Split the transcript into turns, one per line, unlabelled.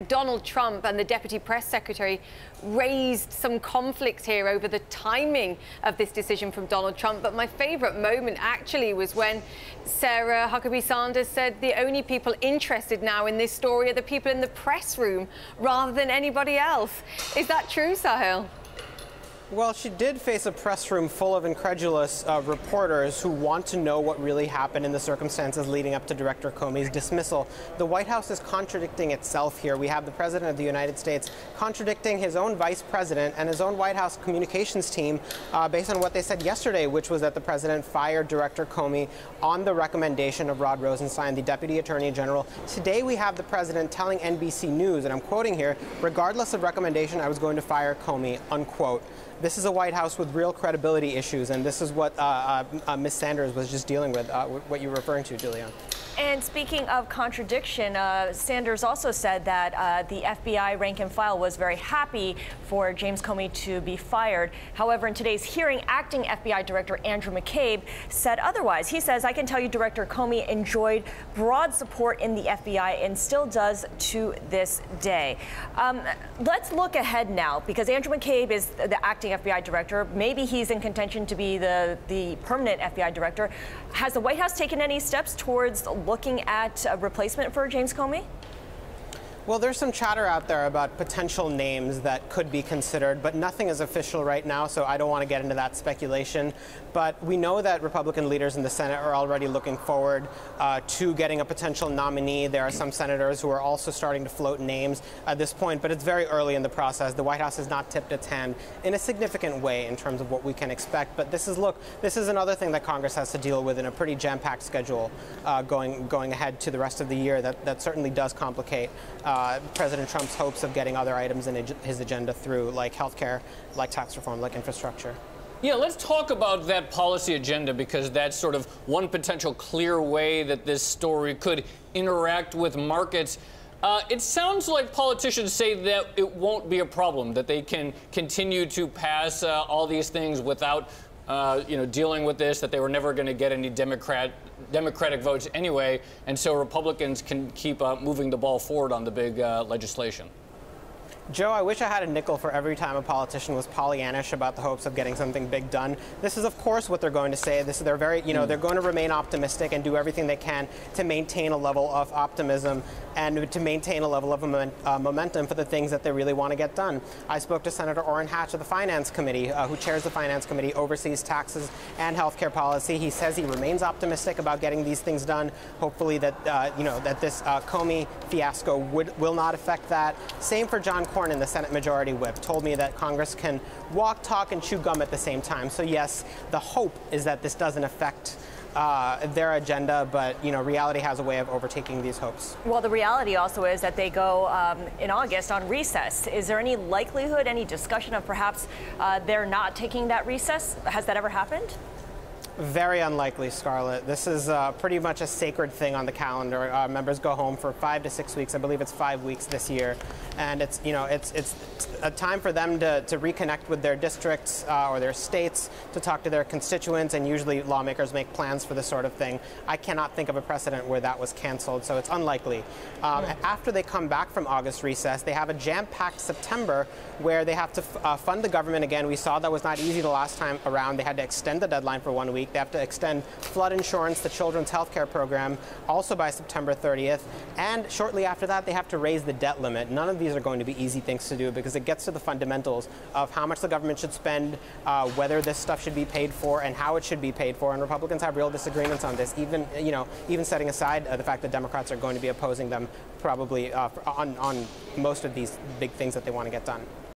Donald Trump and the Deputy Press Secretary raised some conflicts here over the timing of this decision from Donald Trump. But my favorite moment actually was when Sarah Huckabee Sanders said the only people interested now in this story are the people in the press room rather than anybody else. Is that true, Sahil?
Well, she did face a press room full of incredulous reporters who want to know what really happened in the circumstances leading up to Director Comey's dismissal. The White House is contradicting itself here. We have the President of the United States contradicting his own Vice President and his own White House communications team based on what they said yesterday, which was that the President fired Director Comey on the recommendation of Rod Rosenstein, the Deputy Attorney General. Today we have the President telling NBC News, and I'm quoting here, "Regardless of recommendation, I was going to fire Comey," unquote. This is a White House with real credibility issues, and this is what Ms. Sanders was just dealing with, what you were referring to, Julian.
And speaking of contradiction, Sanders also said that the FBI rank and file was very happy for James Comey to be fired. However, in today's hearing, acting FBI Director Andrew McCabe said otherwise. He says, "I can tell you Director Comey enjoyed broad support in the FBI and still does to this day." Let's look ahead now, because Andrew McCabe is the acting FBI Director. Maybe he's in contention to be the permanent FBI Director. Has the White House taken any steps towards looking at a replacement for James Comey?
Well, there's some chatter out there about potential names that could be considered, but nothing is official right now, so I don't want to get into that speculation. But we know that Republican leaders in the Senate are already looking forward to getting a potential nominee. There are some senators who are also starting to float names at this point, but it's very early in the process. The White House has not tipped its hand in a significant way in terms of what we can expect. But this is another thing that Congress has to deal with in a pretty jam-packed schedule going ahead to the rest of the year. That certainly does complicate President Trump's hopes of getting other items in his agenda through, like healthcare, like tax reform, like infrastructure.
Yeah, let's talk about that policy agenda, because that's sort of one potential clear way that this story could interact with markets. It sounds like politicians say that it won't be a problem, that they can continue to pass all these things without dealing with this, that they were never going to get any Democratic votes anyway, and so Republicans can keep moving the ball forward on the big legislation.
Joe, I wish I had a nickel for every time a politician was Pollyannish about the hopes of getting something big done. This is, of course, what they're going to say. They're very, they're going to remain optimistic and do everything they can to maintain a level of optimism and to maintain a level of momentum for the things that they really want to get done. I spoke to Senator Orrin Hatch of the Finance Committee, who chairs the Finance Committee, oversees taxes and healthcare policy. He says he remains optimistic about getting these things done. Hopefully that, that this Comey fiasco will not affect that. Same for John in the Senate Majority Whip, told me that Congress can walk, talk, and chew gum at the same time. So yes, the hope is that this doesn't affect their agenda, but reality has a way of overtaking these hopes.
Well, the reality also is that they go in August on recess. Is there any likelihood, any discussion of perhaps they're not taking that recess? Has that ever happened?
Very unlikely, Scarlett. This is pretty much a sacred thing on the calendar. Members go home for 5 to 6 weeks. I believe it's 5 weeks this year, and it's a time for them to reconnect with their districts or their states, to talk to their constituents, and usually lawmakers make plans for this sort of thing. I cannot think of a precedent where that was canceled, so it's unlikely. After they come back from August recess, they have a jam-packed September where they have to fund the government again. We saw that was not easy the last time around. They had to extend the deadline for 1 week. They have to extend flood insurance, the children's health care program, also by September 30th. And shortly after that, they have to raise the debt limit. None of these are going to be easy things to do, because it gets to the fundamentals of how much the government should spend, whether this stuff should be paid for, and how it should be paid for. And Republicans have real disagreements on this, even setting aside the fact that Democrats are going to be opposing them probably on most of these big things that they want to get done.